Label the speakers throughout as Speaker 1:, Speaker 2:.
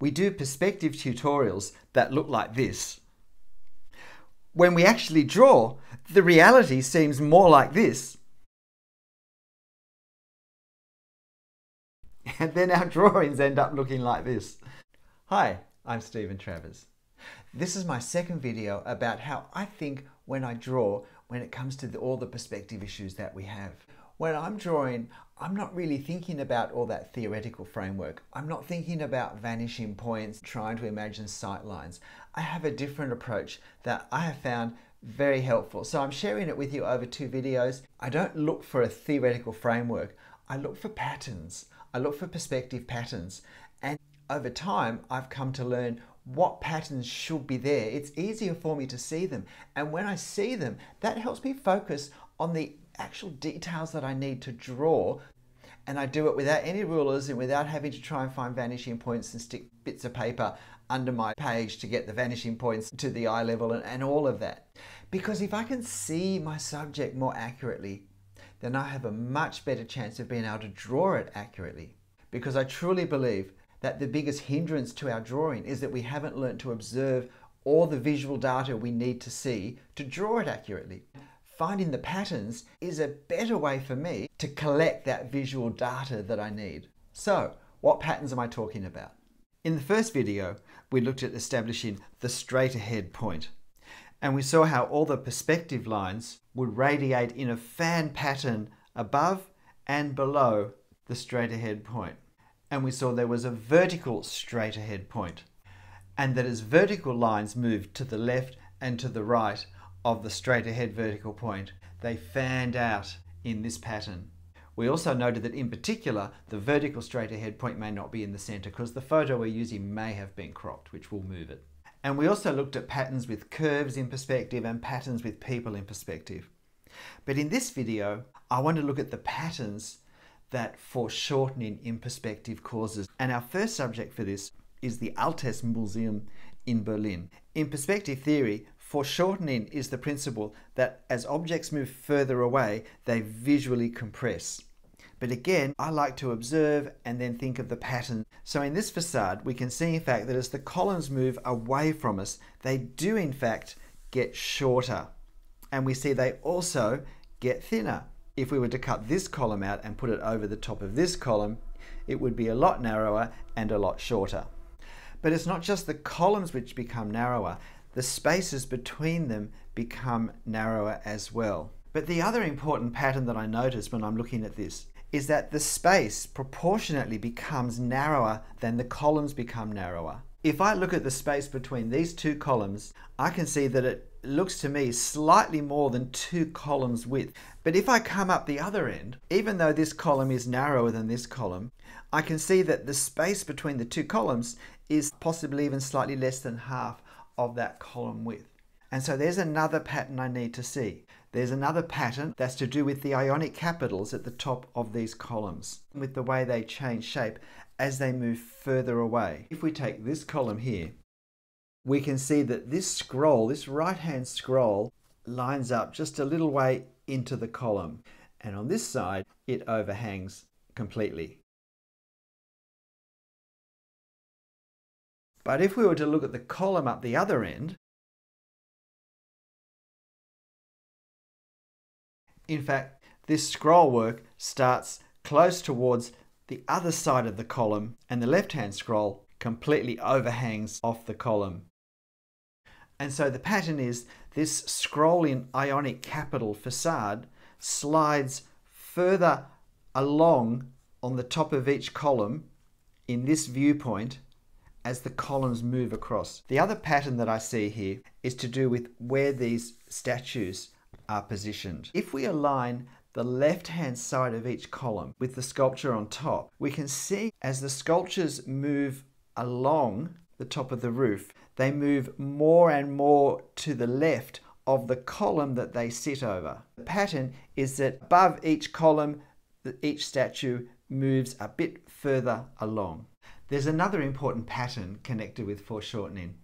Speaker 1: We do perspective tutorials that look like this. When we actually draw, the reality seems more like this. And then our drawings end up looking like this. Hi, I'm Travers. This is my second video about how I think when I draw when it comes to all the perspective issues that we have. When I'm drawing, I'm not really thinking about all that theoretical framework. I'm not thinking about vanishing points, trying to imagine sight lines. I have a different approach that I have found very helpful. So I'm sharing it with you over 2 videos. I don't look for a theoretical framework. I look for patterns. I look for perspective patterns. And over time, I've come to learn what patterns should be there. It's easier for me to see them. And when I see them, that helps me focus on the actual details that I need to draw. And I do it without any rulers and without having to try and find vanishing points and stick bits of paper under my page to get the vanishing points to the eye level and all of that. Because if I can see my subject more accurately, then I have a much better chance of being able to draw it accurately. Because I truly believe that the biggest hindrance to our drawing is that we haven't learned to observe all the visual data we need to see to draw it accurately. Finding the patterns is a better way for me to collect that visual data that I need. So, what patterns am I talking about? In the first video, we looked at establishing the straight ahead point. And we saw how all the perspective lines would radiate in a fan pattern above and below the straight ahead point. And we saw there was a vertical straight ahead point. And that as vertical lines moved to the left and to the right of the straight ahead vertical point, they fanned out in this pattern. We also noted that in particular, the vertical straight ahead point may not be in the center because the photo we're using may have been cropped, which will move it. And we also looked at patterns with curves in perspective and patterns with people in perspective. But in this video, I want to look at the patterns that foreshortening in perspective causes. And our first subject for this is the Altes Museum in Berlin. In perspective theory, foreshortening is the principle that as objects move further away, they visually compress. But again, I like to observe and then think of the pattern. So in this facade, we can see in fact that as the columns move away from us, they do in fact get shorter. And we see they also get thinner. If we were to cut this column out and put it over the top of this column, it would be a lot narrower and a lot shorter. But it's not just the columns which become narrower, the spaces between them become narrower as well. But the other important pattern that I notice when I'm looking at this is that the space proportionately becomes narrower than the columns become narrower. If I look at the space between these 2 columns, I can see that it looks to me slightly more than 2 columns width. But if I come up the other end, even though this column is narrower than this column, I can see that the space between the 2 columns is possibly even slightly less than half of that column width. And so there's another pattern I need to see. There's another pattern that's to do with the ionic capitals at the top of these columns, with the way they change shape as they move further away. If we take this column here, we can see that this scroll, this right-hand scroll, lines up just a little way into the column. And on this side, it overhangs completely. But if we were to look at the column up the other end, in fact, this scroll work starts close towards the other side of the column, and the left-hand scroll completely overhangs off the column. And so the pattern is this scrolling ionic capital facade slides further along on the top of each column in this viewpoint as the columns move across. The other pattern that I see here is to do with where these statues are positioned. If we align the left-hand side of each column with the sculpture on top, we can see as the sculptures move along the top of the roof, they move more and more to the left of the column that they sit over. The pattern is that above each column, each statue moves a bit further along. There's another important pattern connected with foreshortening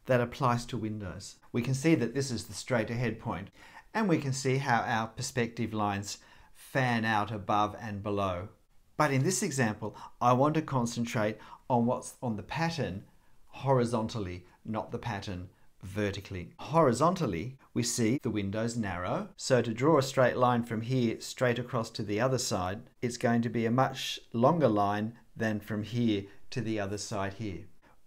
Speaker 1: that applies to windows. We can see that this is the straight ahead point, and we can see how our perspective lines fan out above and below. But in this example, I want to concentrate on what's on the pattern horizontally, not the pattern vertically. Horizontally, we see the windows narrow. So to draw a straight line from here straight across to the other side, it's going to be a much longer line than from here to the other side here.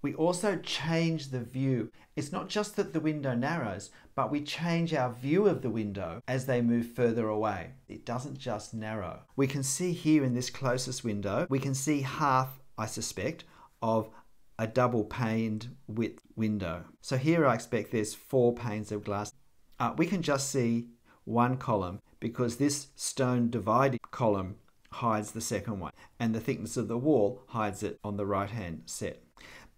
Speaker 1: We also change the view. It's not just that the window narrows, but we change our view of the window as they move further away. It doesn't just narrow. We can see here in this closest window, we can see half, I suspect, of a double paned width window. So here I expect there's 4 panes of glass. We can just see one column because this stone divided column hides the second one, and the thickness of the wall hides it on the right hand set.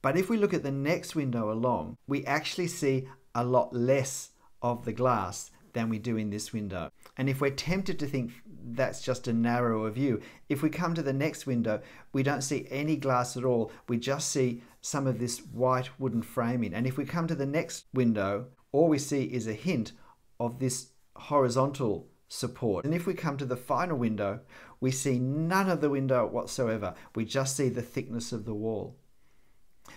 Speaker 1: But if we look at the next window along, we actually see a lot less of the glass than we do in this window. And if we're tempted to think that's just a narrower view, if we come to the next window, we don't see any glass at all. We just see some of this white wooden framing. And if we come to the next window, all we see is a hint of this horizontal support. And if we come to the final window, we see none of the window whatsoever. We just see the thickness of the wall.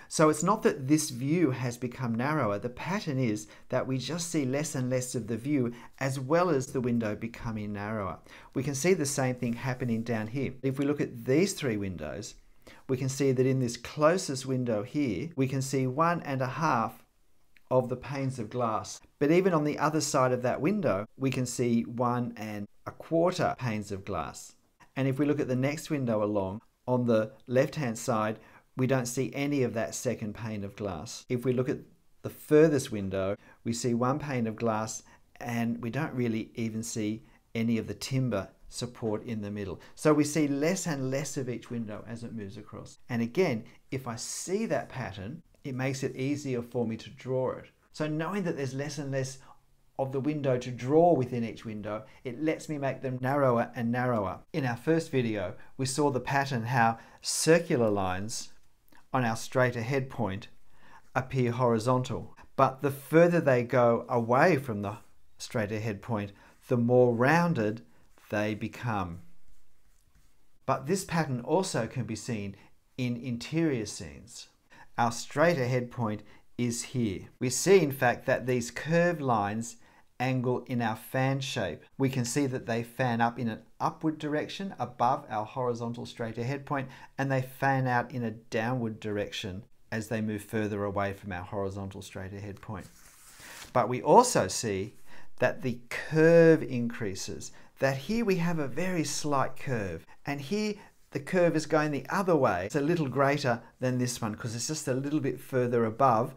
Speaker 1: So it's not that this view has become narrower. The pattern is that we just see less and less of the view as well as the window becoming narrower. We can see the same thing happening down here. If we look at these 3 windows, we can see that in this closest window here, we can see 1.5 of the panes of glass. But even on the other side of that window, we can see 1.25 panes of glass. And if we look at the next window along, on the left-hand side, we don't see any of that second pane of glass. If we look at the furthest window, we see 1 pane of glass and we don't really even see any of the timber support in the middle. So we see less and less of each window as it moves across. And again, if I see that pattern, it makes it easier for me to draw it. So knowing that there's less and less of the window to draw within each window, it lets me make them narrower and narrower. In our first video, we saw the pattern how circular lines on our straight ahead point appear horizontal, but the further they go away from the straight ahead point, the more rounded they become. But this pattern also can be seen in interior scenes. Our straight ahead point is here. We see in fact that these curved lines angle in our fan shape. We can see that they fan up in an upward direction above our horizontal straight ahead point, and they fan out in a downward direction as they move further away from our horizontal straight ahead point. But we also see that the curve increases, that here we have a very slight curve, and here the curve is going the other way. It's a little greater than this one because it's just a little bit further above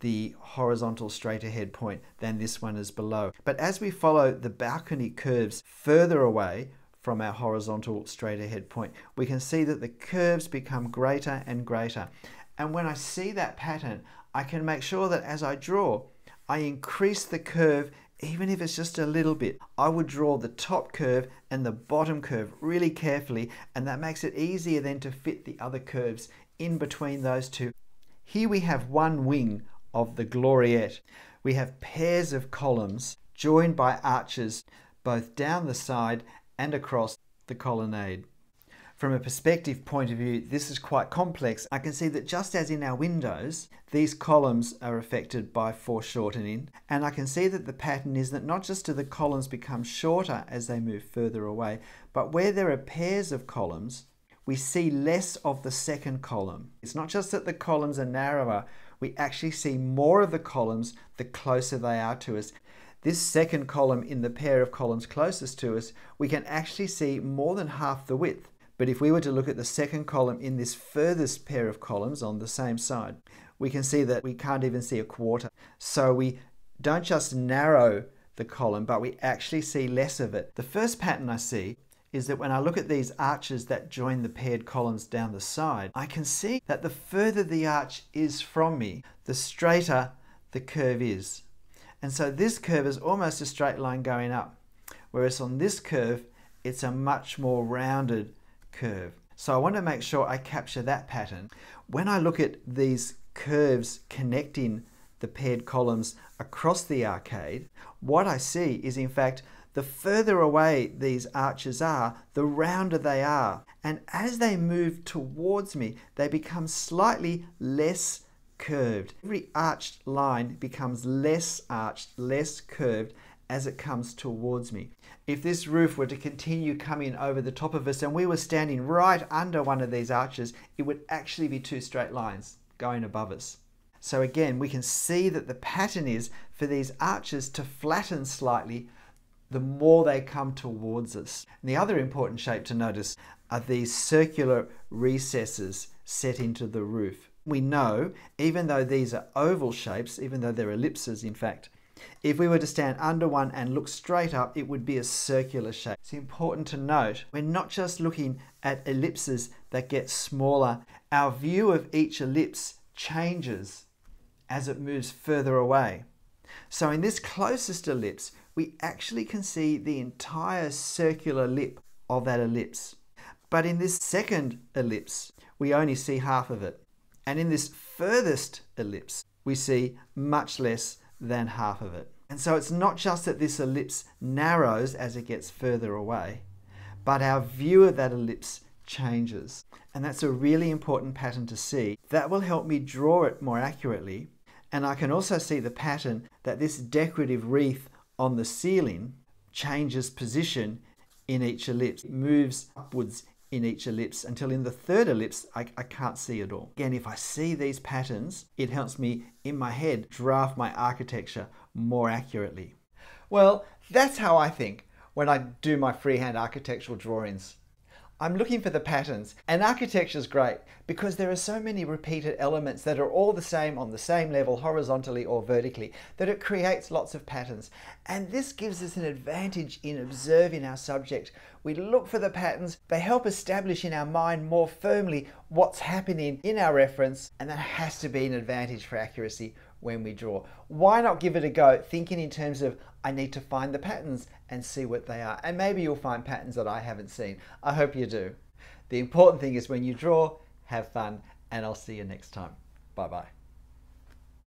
Speaker 1: the horizontal straight ahead point than this one is below. But as we follow the balcony curves further away from our horizontal straight ahead point, we can see that the curves become greater and greater. And when I see that pattern, I can make sure that as I draw, I increase the curve even if it's just a little bit. I would draw the top curve and the bottom curve really carefully, and that makes it easier then to fit the other curves in between those two. Here we have one wing of the gloriette. We have pairs of columns joined by arches both down the side and across the colonnade. From a perspective point of view, this is quite complex. I can see that just as in our windows, these columns are affected by foreshortening, and I can see that the pattern is that not just do the columns become shorter as they move further away, but where there are pairs of columns, we see less of the second column. It's not just that the columns are narrower, we actually see more of the columns the closer they are to us. This second column in the pair of columns closest to us, we can actually see more than half the width. But if we were to look at the second column in this furthest pair of columns on the same side, we can see that we can't even see a quarter. So we don't just narrow the column, but we actually see less of it. The first pattern I see is that when I look at these arches that join the paired columns down the side, I can see that the further the arch is from me, the straighter the curve is. And so this curve is almost a straight line going up, whereas on this curve, it's a much more rounded curve. So I want to make sure I capture that pattern. When I look at these curves connecting the paired columns across the arcade, what I see is in fact The further away these arches are, the rounder they are. And as they move towards me, they become slightly less curved. Every arched line becomes less arched, less curved as it comes towards me. If this roof were to continue coming over the top of us and we were standing right under one of these arches, it would actually be two straight lines going above us. So again, we can see that the pattern is for these arches to flatten slightly the more they come towards us. And the other important shape to notice are these circular recesses set into the roof. We know, even though these are oval shapes, even though they're ellipses in fact, if we were to stand under one and look straight up, it would be a circular shape. It's important to note, we're not just looking at ellipses that get smaller. Our view of each ellipse changes as it moves further away. So in this closest ellipse, we actually can see the entire circular lip of that ellipse. But in this second ellipse, we only see half of it. And in this furthest ellipse, we see much less than half of it. And so it's not just that this ellipse narrows as it gets further away, but our view of that ellipse changes. And that's a really important pattern to see. That will help me draw it more accurately. And I can also see the pattern that this decorative wreath on the ceiling changes position in each ellipse. It moves upwards in each ellipse until in the third ellipse I can't see it all. Again, if I see these patterns, it helps me in my head draft my architecture more accurately. Well, that's how I think when I do my freehand architectural drawings. I'm looking for the patterns, and architecture is great because there are so many repeated elements that are all the same on the same level, horizontally or vertically, that it creates lots of patterns. And this gives us an advantage in observing our subject. We look for the patterns, they help establish in our mind more firmly what's happening in our reference, and that has to be an advantage for accuracy when we draw. Why not give it a go, thinking in terms of, I need to find the patterns and see what they are. And maybe you'll find patterns that I haven't seen. I hope you do. The important thing is when you draw, have fun, and I'll see you next time. Bye-bye.